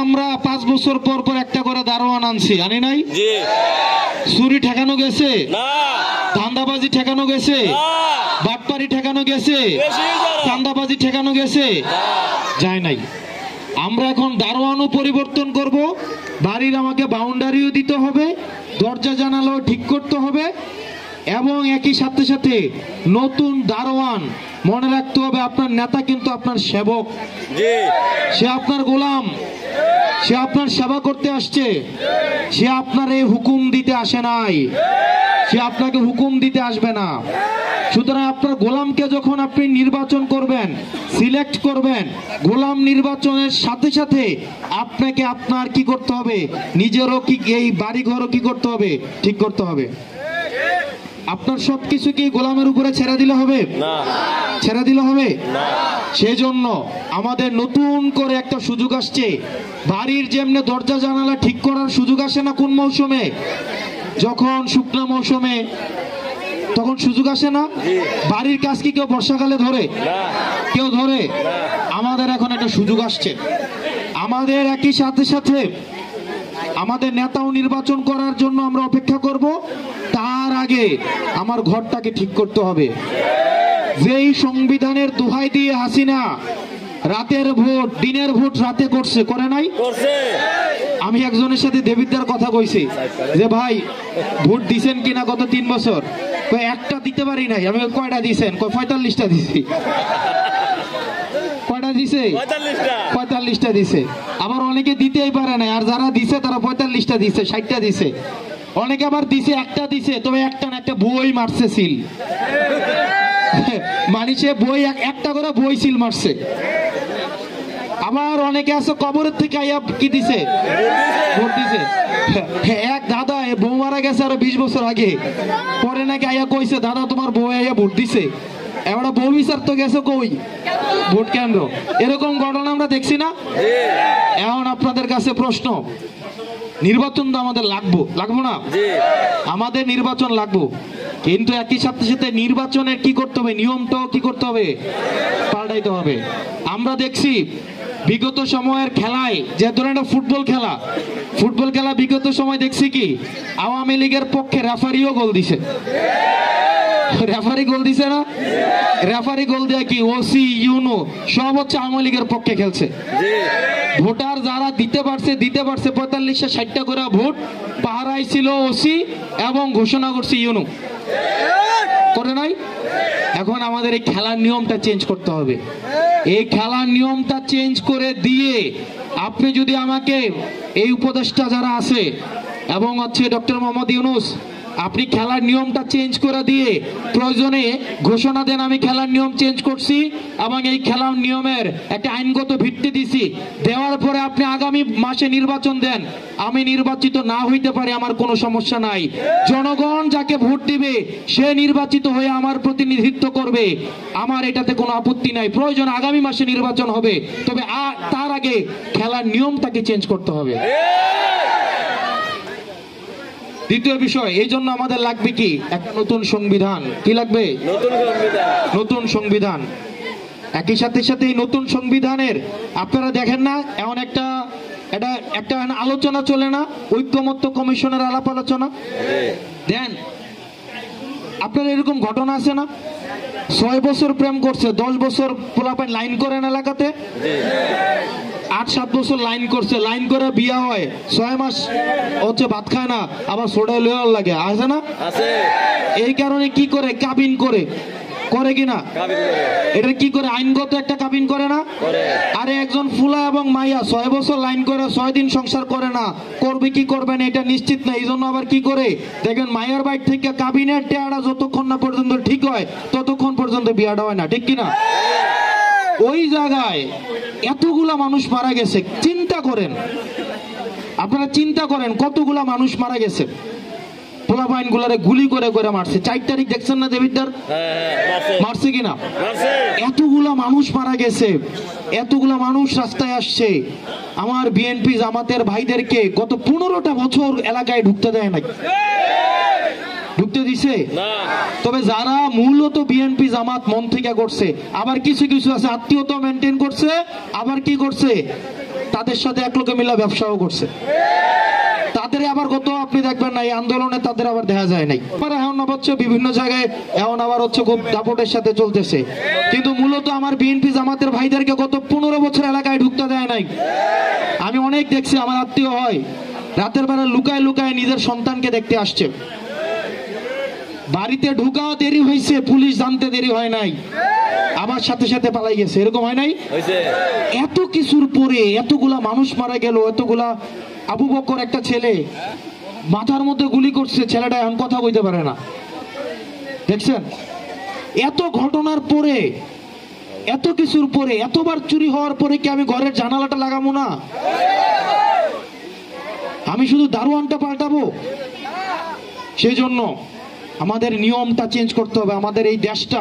আমরা 5 বছর পর পর একটা করে দারোয়ান আনছি, আনি নাই? চুরি ঠেকানো গেছে? ধান্দাবাজি ঠেকানো গেছে? বাটপারি ঠেকানো গেছে? চাঁদাবাজি ঠেকানো গেছে? যায় নাই। আমরা এখন দারোয়ানও পরিবর্তন করব, বাড়ির আমাকে বাউন্ডারিও দিতে হবে, দরজা জানালাও ঠিক করতে হবে, এবং একই সাথে সাথে নতুন দারোয়ান মনে রাখতে হবে আপনার নেতা কিন্তু আপনার সেবক, সে আপনার গোলাম, সে আপনার সেবা করতে আসছে, সে আপনার এই হুকুম দিতে আসে নাই, সে আপনাকে হুকুম দিতে আসবে না। সুতরাং আপনার গোলামকে যখন আপনি নির্বাচন করবেন, সিলেক্ট করবেন, গোলাম নির্বাচনের সাথে সাথে আপনাকে আপনার কি করতে হবে, নিজেরও কি এই বাড়িঘরও কি করতে হবে, ঠিক করতে হবে। আপনার সবকিছু কি গোলামের উপরে ছেড়ে দিলে হবে? ছেড়ে দিলে হবে? সেজন্য আমাদের নতুন করে একটা সুযোগ আসছে। বাড়ির যেমনি দরজা জানালা ঠিক করার সুযোগ আসে না কোন মৌসুমে? যখন শুকনো মৌসুমে, তখন সুযোগ আসে না? বাড়ির কাজ কি কেউ বর্ষাকালে ধরে? কেউ ধরে? আমাদের এখন একটা সুযোগ আসছে। আমাদের একই সাথে সাথে আমাদের নেতাও নির্বাচন করার জন্য আমরা অপেক্ষা করব। তার আগে আমার ঘরটাকে ঠিক করতে হবে। যেই সংবিধানের দোহাই দিয়ে হাসিনা রাতের ভোট দিনের ভোট রাতে করছে, করে নাই? আমি একজনের সাথে দেবিদ্দার কথা কইছি যে ভাই ভোট দিছেন কিনা গত 3 বছর? একটা দিতে পারি নাই। আমি কয়টা দিছেন? 45টা দিছি। কয়টা দিছে? 45টা দিছে। আবার অনেকে দিতেই পারে না, আর যারা দিছে তারা 45টা দিছে, 60টা দিছে। অনেকে আবার দিছে একটা দিছে, তবে একটা না একটা বই মারছে সিল। মানে সে বই একটা করে বই সিল মারছে। আবার অনেকে আছে কবরের থেকে আইয়া কি দিছে, ভোট দিছে। এক দাদা বউ মারা গেছে আরো 20 বছর আগে, পরে নাকি আইয়া কইছে দাদা তোমার বউ আইয়া ভোট দিছে। এবার বউ বিচার তো গেছে কই, ভোট কেন্দ্র। এরকম ঘটনা আমরা দেখছি না? এখন আপনাদের কাছে প্রশ্ন, নির্বাচন তো আমাদের লাগবো না? আমাদের নির্বাচন লাগবো, কিন্তু একই সাথে সাথে নির্বাচনের কি করতে হবে, নিয়মটাও কি করতে হবে, পাল্টাইতে হবে। আমরা দেখছি বিগত সময়ের খেলায়, যে ধরনের ফুটবল খেলা বিগত সময় দেখছি কি আওয়ামী লীগের পক্ষে রেফারিও গোল দিছে। রেফারি গোল দিছে না? রেফারি গোল দেয়া কি ওসি ইউনো সব হচ্ছে আওয়ামী লীগের পক্ষে খেলছে। ভোটার যারা দিতে পারছে 45-60টা করে ভোট পাহারাই ছিল ওসি এবং ঘোষণা করছে ইউনো, করে নাই? এখন আমাদের এই খেলার নিয়মটা চেঞ্জ করতে হবে। এই খেলার নিয়মটা চেঞ্জ করে দিয়ে আপনি যদি আমাকে এই উপদেষ্টা যারা আছে এবং হচ্ছে ডক্টর মোহাম্মদ ইউনূস, আপনি খেলার নিয়মটা চেঞ্জ করে দিয়ে প্রয়োজনে ঘোষণা দেন আমি খেলার নিয়ম চেঞ্জ করছি এবং এই খেলার নিয়মের একটা আইনগত ভিত্তি দিছি। দেওয়ার পরে আপনি আগামী মাসে নির্বাচন দেন, আমি নির্বাচিত না হইতে পারি, আমার কোনো সমস্যা নাই। জনগণ যাকে ভোট দিবে সে নির্বাচিত হয়ে আমার প্রতিনিধিত্ব করবে, আমার এটাতে কোনো আপত্তি নাই। প্রয়োজন আগামী মাসে নির্বাচন হবে, তবে তার আগে খেলার নিয়মটাকে চেঞ্জ করতে হবে। দ্বিতীয় বিষয়, এই জন্য আমাদের লাগবে কি একটা নতুন সংবিধান। কি লাগবে? নতুন সংবিধান। একই সাথে সাথে এই নতুন সংবিধানের আপনারা দেখেন না এমন একটা আলোচনা চলে না, ঐক্যমত্য কমিশনের আলাপ আলোচনা দেন। আপনার এরকম ঘটনা আছে না? 6 বছর প্রেম করছে, 10 বছর পোলাপান লাইন করেন এলাকাতে, 8-7 বছর লাইন করছে, লাইন করে বিয়া হয়, 6 মাস হচ্ছে ভাত খায় না, আবার সোডায় লয়ার লাগে, আছে না? এই কারণে কি করে কাবিন করে কিনা, এটা কি করে আইনগত একটা কাবিন করে না? আরে একজন ফুলা এবং মাইয়া 6 বছর লাইন করে 6 দিন সংসার করে না, করবে কি করবে না এটা নিশ্চিত না। এই জন্য আবার কি করে দেখেন মায়ের বাড়ি থেকে কাবিনের টেয়ারা যতক্ষণ না পর্যন্ত ঠিক হয় ততক্ষণ পর্যন্ত বিয়াটা হয় না, ঠিক কিনা? ওই জায়গায় এতগুলা মানুষ মারা গেছে, চিন্তা করেন, আপনারা চিন্তা করেন কতগুলা মানুষ মারা গেছে। পোলাপাইন গুলারে গুলি করে করে মারছে। 4 তারিখ দেখছেন না দেবিদ্দার? মারছে কিনা? এতগুলা মানুষ মারা গেছে, এতগুলা মানুষ রাস্তায় আসছে। আমার বিএনপি জামাতের ভাইদেরকে গত 15টা বছর এলাকায় ঢুকতে দেয় নাই, ঢুকতে দিছে? তবে যারা মূলত বিএনপি জামাত মন থেকে করছে, আবার কিছু কিছু আছে আত্মীয়তা মেনটেন করছে, আবার কি করছে তাদের সাথে এক লোকে মিলা ব্যবসাও করছে। তাদের আবার গত আপনি দেখবেন না এই আন্দোলনে তাদের আবার দেখা যায় নাই। এখন হচ্ছে বিভিন্ন জায়গায় এখন আবার হচ্ছে খুব দাপটের সাথে চলতেছে, কিন্তু মূলত আমার বিএনপি জামাতের ভাইদেরকে গত 15 বছর এলাকায় ঢুকতে দেয় নাই। আমি অনেক দেখছি, আমার আত্মীয় হয় রাতের বেলা লুকায় লুকায় নিজের সন্তানকে দেখতে আসছে। বাড়িতে ঢুকাও দেরি হয়েছে, পুলিশ জানতে দেরি হয় নাই, আবার সাথে সাথে পালাই গেছে। এরকম হয় নাই? এত কিছুর পরে এতগুলা মানুষ মারা গেল, এতগুলা আবু বকর একটা ছেলে মাথার মধ্যে গুলি করছে, ছেলেটা এখন কথা বলতে পারে না। দেখছেন এত ঘটনার পরে, এত কিছুর পরে, এতবার চুরি হওয়ার পরে কি আমি ঘরের জানালাটা লাগাবো না? আমি শুধু দারোয়ানটা পাল্টাবো? সেই জন্য আমাদের নিয়মটা চেঞ্জ করতে হবে। আমাদের এই দেশটা